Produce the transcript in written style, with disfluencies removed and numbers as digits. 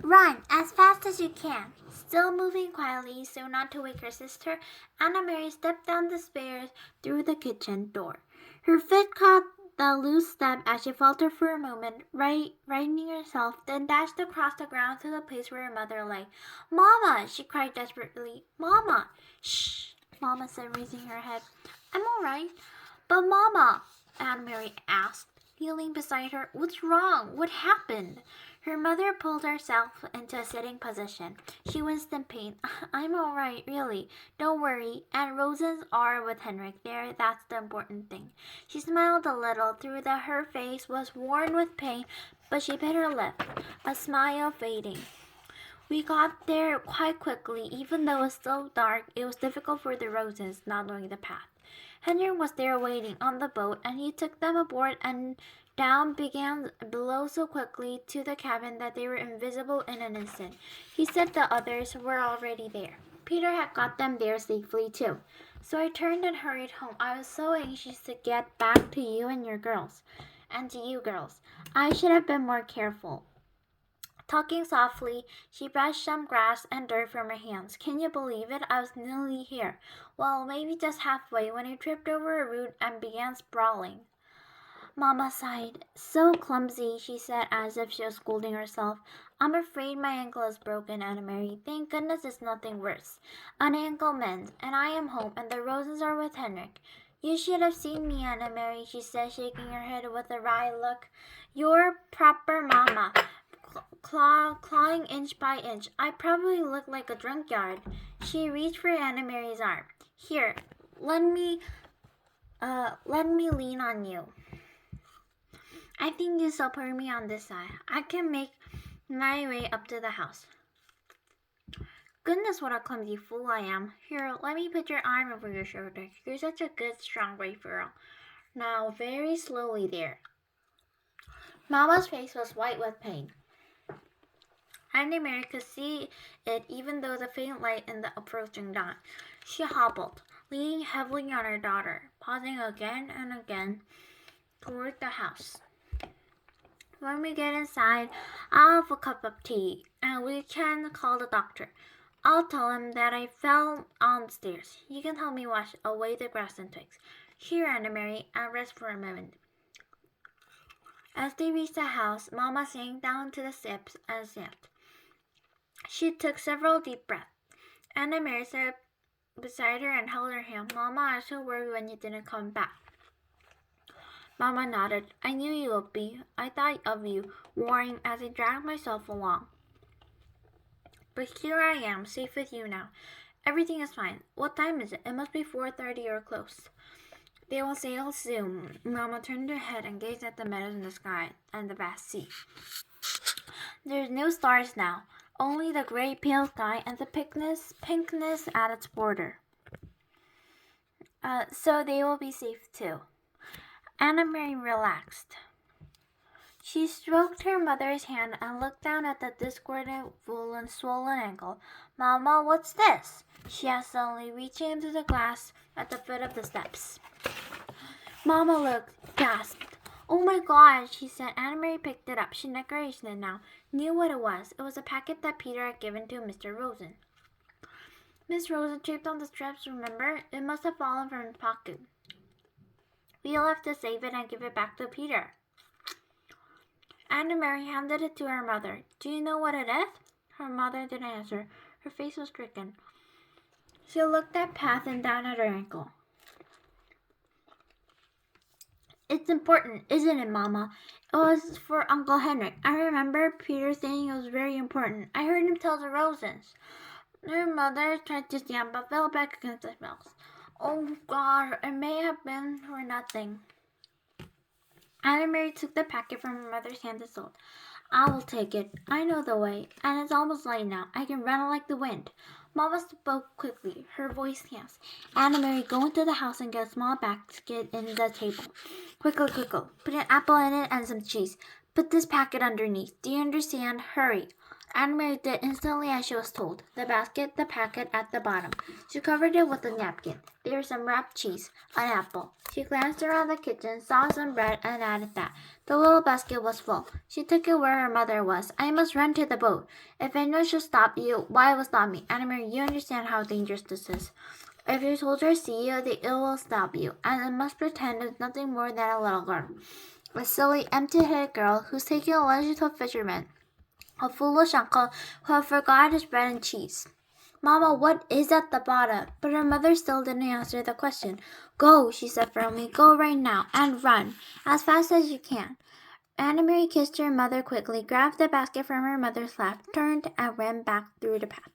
Run as fast as you can. Still moving quietly so not to wake her sister, Anna Mary stepped down the stairs through the kitchen door. Her foot caught the loose step as she faltered for a moment, righting herself, then dashed across the ground to the place where her mother lay. "Mama!" she cried desperately. "Mama!" "Shh!" Mama said, raising her head. "I'm all right." "But, Mama," Anna Mary asked, kneeling beside her, "what's wrong? What happened?" Her mother pulled herself into a sitting position. She winced in pain. "I'm all right, really. Don't worry. Aunt Rose's are with Henrik there. That's the important thing." She smiled a little, though her face was worn with pain, but she bit her lip, a smile fading. "We got there quite quickly. Even though it was still dark, it was difficult for the Roses, not knowing the path. Henrik was there waiting on the boat, and he took them aboard and down began below so quickly to the cabin that they were invisible in an instant. He said the others were already there. Peter had got them there safely too. So I turned and hurried home. I was so anxious to get back to you and your girls. And to you girls. I should have been more careful." Talking softly, she brushed some grass and dirt from her hands. "Can you believe it? I was nearly here. Well, maybe just halfway when I tripped over a root and began sprawling." Mama sighed. "So clumsy," she said as if she was scolding herself. "I'm afraid my ankle is broken, Anna Mary. Thank goodness it's nothing worse. An ankle mends, and I am home, and the Roses are with Henrik." "You should have seen me, Anna Mary," she said, shaking her head with a wry look. "You're proper Mama. Clawing inch by inch. I probably look like a junkyard." She reached for Anna Mary's arm. "Here, let me lean on you. I think you support me on this side. I can make my way up to the house." "Goodness, what a clumsy fool I am. Here, let me put your arm over your shoulder. You're such a good, strong, brave girl. Now, very slowly there." Mama's face was white with pain. Anna Mary could see it even though the faint light in the approaching dawn. She hobbled, leaning heavily on her daughter, pausing again and again toward the house. "When we get inside, I'll have a cup of tea, and we can call the doctor. I'll tell him that I fell on the stairs. You can help me wash away the grass and twigs. Here, Anna Mary, and rest for a moment." As they reached the house, Mama sank down to the steps and sniffed. She took several deep breaths. Anna Mary sat beside her and held her hand. "Mama, I was so worried when you didn't come back." Mama nodded. "I knew you would be. I thought of you, worrying as I dragged myself along. But here I am, safe with you now. Everything is fine. What time is it? It must be 4:30 or close." "They will sail soon." Mama turned her head and gazed at the meadows in the sky and the vast sea. "There's no stars now, only the great pale sky and the pinkness at its border. So they will be safe too." Anna Mary relaxed. She stroked her mother's hand and looked down at the discordant, swollen ankle. "Mama, what's this?" she asked suddenly, reaching into the glass at the foot of the steps. Mama looked, gasped. "Oh my God," she said. Anna Mary picked it up. She recognized it now, knew what it was. It was a packet that Peter had given to Mr. Rosen. "Miss Rosen tripped on the straps, remember? It must have fallen from his pocket. We'll have to save it and give it back to Peter." Anna Mary handed it to her mother. "Do you know what it is?" Her mother didn't answer. Her face was stricken. She looked at Pat and down at her ankle. "It's important, isn't it, Mama? It was for Uncle Henrik. I remember Peter saying it was very important. I heard him tell the Rosens." Her mother tried to stand but fell back against the shelves. "Oh God, it may have been for nothing." Anna Mary took the packet from her mother's hand and sold. "I will take it. I know the way, and it's almost light now. I can run like the wind." Mama spoke quickly, her voice tense. "Anna Mary, go into the house and get a small basket in the table. Quickly, quickly. Put an apple in it and some cheese. Put this packet underneath. Do you understand? Hurry." Anna Mary did instantly as she was told. The basket, the packet at the bottom. She covered it with a napkin. There was some wrapped cheese, an apple. She glanced around the kitchen, saw some bread, and added that. The little basket was full. She took it where her mother was. I must run to the boat. If anyone should stop you, why it was not me. Anna Mary, you understand how dangerous this is. If your soldiers see you, they will stop you, and they must pretend it's nothing more than a little girl. A silly, empty-headed girl who's taking a lunch to a fisherman. A foolish uncle who had forgot his bread and cheese. Mama, what is at the bottom? But her mother still didn't answer the question. Go, she said firmly. Go right now, and run, as fast as you can. Anna Mary kissed her mother quickly, grabbed the basket from her mother's lap, turned, and ran back through the path.